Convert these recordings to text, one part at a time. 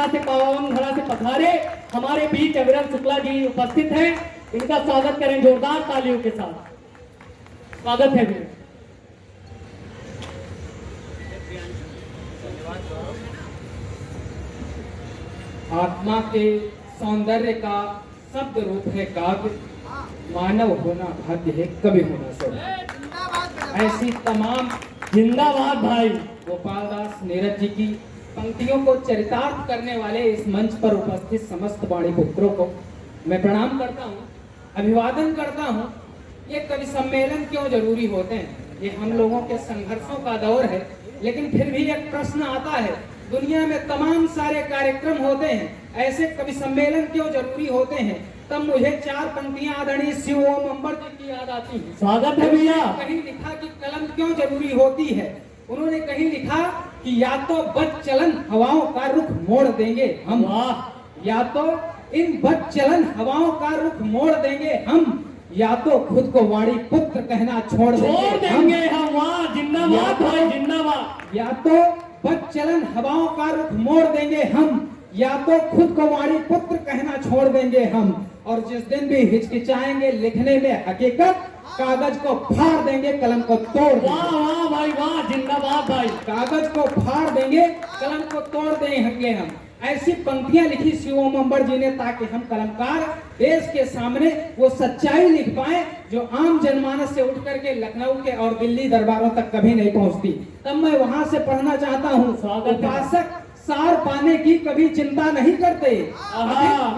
धरा से पावन धरा से पधारे हमारे बीच अविरल शुक्ला जी उपस्थित हैं। इनका स्वागत करें जोरदार तालियों के साथ। स्वागत है भी। आत्मा के सौंदर्य का शब्द रूप है काव्य, मानव होना भाग्य है कभी होना सौभाग्य। ऐसी तमाम जिंदाबाद भाई। गोपालदास नीरज जी की पंक्तियों को चरितार्थ करने वाले इस मंच पर उपस्थित समस्त वाणी पुत्रों को मैं प्रणाम करता हूँ, अभिवादन करता हूँ। ये कवि सम्मेलन क्यों जरूरी होते हैं? ये हम लोगों के संघर्षों का दौर है, लेकिन फिर भी एक प्रश्न आता है, दुनिया में तमाम सारे कार्यक्रम होते हैं, ऐसे कवि सम्मेलन क्यों जरूरी होते हैं? तब मुझे चार पंक्तियां आदरणीय शिव ओम अंबर जी की याद आती हैं। स्वागत है भैया। कहीं लिखा कि कलम क्यों जरूरी होती है? उन्होंने कहीं लिखा कि या तो बद चलन हवाओं का रुख मोड़ देंगे हम, या तो इन बद चलन हवाओं का रुख मोड़ देंगे हम, या तो खुद को वाणी पुत्र कहना छोड़ देंगे हम। वाह, जिंदाबाद भाई, जिंदाबाद। या तो बद चलन हवाओं का रुख मोड़ देंगे हम, या तो खुद को वाणी पुत्र कहना छोड़ देंगे हम। और जिस दिन भी हिचकिचाएंगे लिखने में हकीकत, कागज को फाड़ देंगे कलम को तोड़ देंगे। वाह वाह भाई वाह, जिंदाबाद भाई। कागज को फाड़ देंगे कलम को तोड़ देंगे हम। ऐसी पंक्तियां लिखी शिव ओम अंबर जी ने, ताकि हम कलमकार देश के सामने वो सच्चाई लिख पाए जो आम जनमानस से उठ करके लखनऊ के और दिल्ली दरबारों तक कभी नहीं पहुंचती। तब मैं वहां से पढ़ना चाहता हूँ। उपासक सार पाने की कभी चिंता नहीं करते,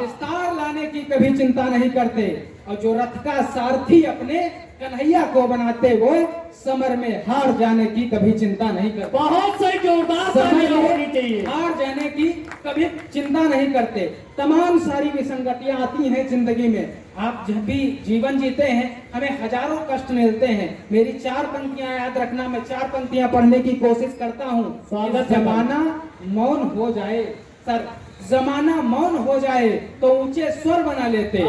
विस्तार लाने की कभी चिंता नहीं करते, और जो रथ का सारथी अपने कन्हैया को बनाते, वो समर में हार जाने की कभी चिंता नहीं करते। बहुत सही, जोरदार तालियां होनी चाहिए। हार जाने की कभी चिंता नहीं करते। तमाम सारी विसंगतियां आती हैं जिंदगी में। आप जब भी जीवन जीते हैं, हमें हजारों कष्ट मिलते हैं। मेरी चार पंक्तियां याद रखना, मैं चार पंक्तियां पढ़ने की कोशिश करता हूँ। जमाना मौन हो जाए सर, जमाना मौन हो जाए तो ऊंचे स्वर बना लेते,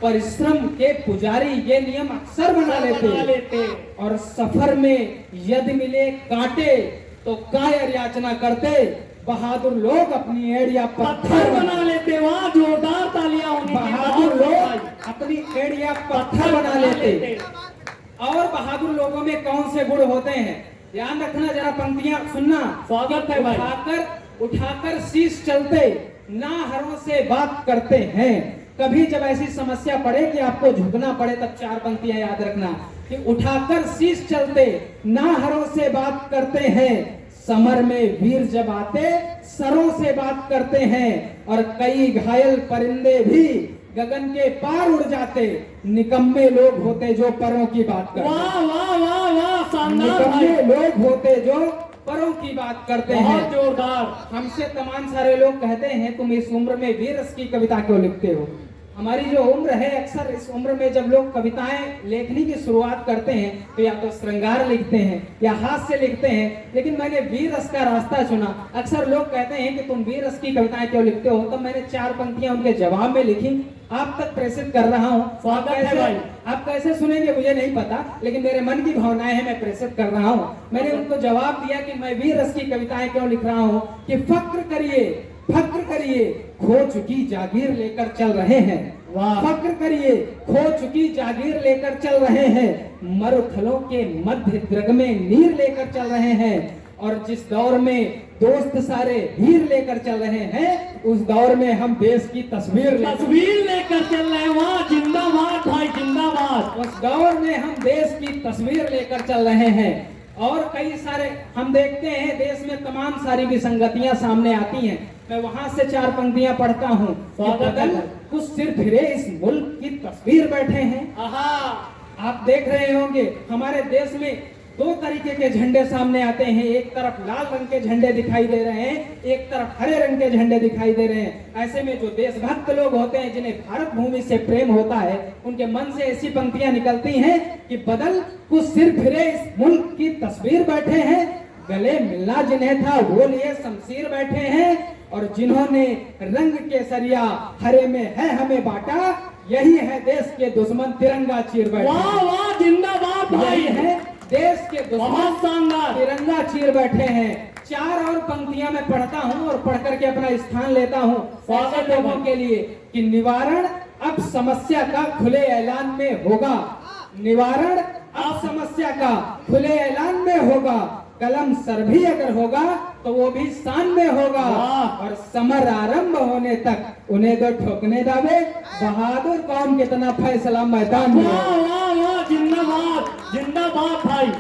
परिश्रम के पुजारी ये नियम अक्सर बना लेते, और सफर में यदि मिले कांटे तो कायर याचना करते, बहादुर लोग अपनी एड़िया पत्थर बना लेते। वहाँ जोरदार तालियां होनी चाहिए। बहादुर लोग अपनी एड़िया पत्थर बना लेते। और बहादुर लोगों में कौन से गुण होते हैं? ध्यान रखना, जरा पंक्तियां सुनना। स्वागत है भाई। उठाकर शीश चलते, नाहरों से बात करते हैं। कभी जब ऐसी समस्या पड़े कि आपको झुकना पड़े, तब चार पंक्तियां याद रखना कि उठाकर शीश चलते, नाहरों से बात करते हैं, समर में वीर जब आते सरों से बात करते हैं, और कई घायल परिंदे भी गगन के पार उड़ जाते, निकम्मे लोग होते जो परों की बात करते। वाह वाह वाह वाह, शानदार भाई। निकम्मे लोग होते जो परों की बात करते हैं। बहुत जोरदार। हमसे तमाम सारे लोग कहते हैं, तुम इस उम्र में वीर रस की कविता क्यों लिखते हो? हमारी जो उम्र है, अक्सर इस उम्र में जब लोग कविताएं लेखनी की शुरुआत करते हैं तो या तो श्रृंगार लिखते हैं या हास्य लिखते हैं, लेकिन मैंने वीर रस का रास्ता चुना। अक्सर लोग कहते हैं कि तुम वीर रस की कविताएं क्यों लिखते हो, तब मैंने चार पंक्तियां उनके जवाब में लिखी, आप तक प्रेषित कर रहा हूँ। आप कैसे सुनेंगे मुझे नहीं पता, लेकिन मेरे मन की भावनाएं हैं, मैं प्रेषित कर रहा हूँ। मैंने उनको जवाब दिया कि मैं वीर रस की कविताएं क्यों लिख रहा हूँ कि फक्र करिए, खो चुकी जागीर लेकर चल रहे हैं। फक्र करिए, खो चुकी जागीर लेकर चल रहे हैं, मरुथलों के मध्य द्रग में नीर लेकर चल रहे हैं, और जिस दौर में दोस्त सारे वीर लेकर चल रहे हैं, उस दौर में हम देश की तस्वीर लेकर चल रहे हैं। वहाँ जिंदाबाद भाई, जिंदाबाद। उस दौर में हम देश की तस्वीर लेकर चल रहे हैं। और कई सारे हम देखते हैं देश में तमाम सारी विसंगतियां सामने आती हैं। मैं वहां से चार पंक्तियां पढ़ता हूँ। कुछ सिर फिरे इस मुल्क की तस्वीर बैठे हैं। आप देख रहे होंगे हमारे देश में दो तरीके के झंडे सामने आते हैं। एक तरफ लाल रंग के झंडे दिखाई दे रहे हैं, एक तरफ हरे रंग के झंडे दिखाई दे रहे हैं। ऐसे में जो देशभक्त लोग होते हैं, जिन्हें भारत भूमि से प्रेम होता है, उनके मन से ऐसी पंक्तियां निकलती हैं कि बदल कुछ सिर फिरे इस मुल्क की तस्वीर बैठे हैं, गले मिलना जिन्हें था वो लिए शमशीर बैठे हैं, और जिन्होंने रंग केसरिया हरे में है हमें बांटा, यही है देश के दुश्मन तिरंगा चीर बैठे। वाह वाह, जिंदाबाद भाई। है देश के दुश्मन बहुत शानदार तिरंगा चीर बैठे हैं। 4 और पंक्तियां मैं पढ़ता हूं और पढ़ करके अपना स्थान लेता हूं स्वागत ऐसे है लोगों भाई। के लिए कि निवारण अब समस्या का खुले ऐलान में होगा। निवारण अब समस्या का खुले ऐलान में होगा। कलम सर भी अगर होगा तो वो भी शान में होगा। वाह। और समर आरंभ होने तक उन्हें दो ठोकने दावे। बहादुर कौन कितना फैसला मैदान में वाह वाह वाह, जिंदाबाद जिंदाबाद भाई।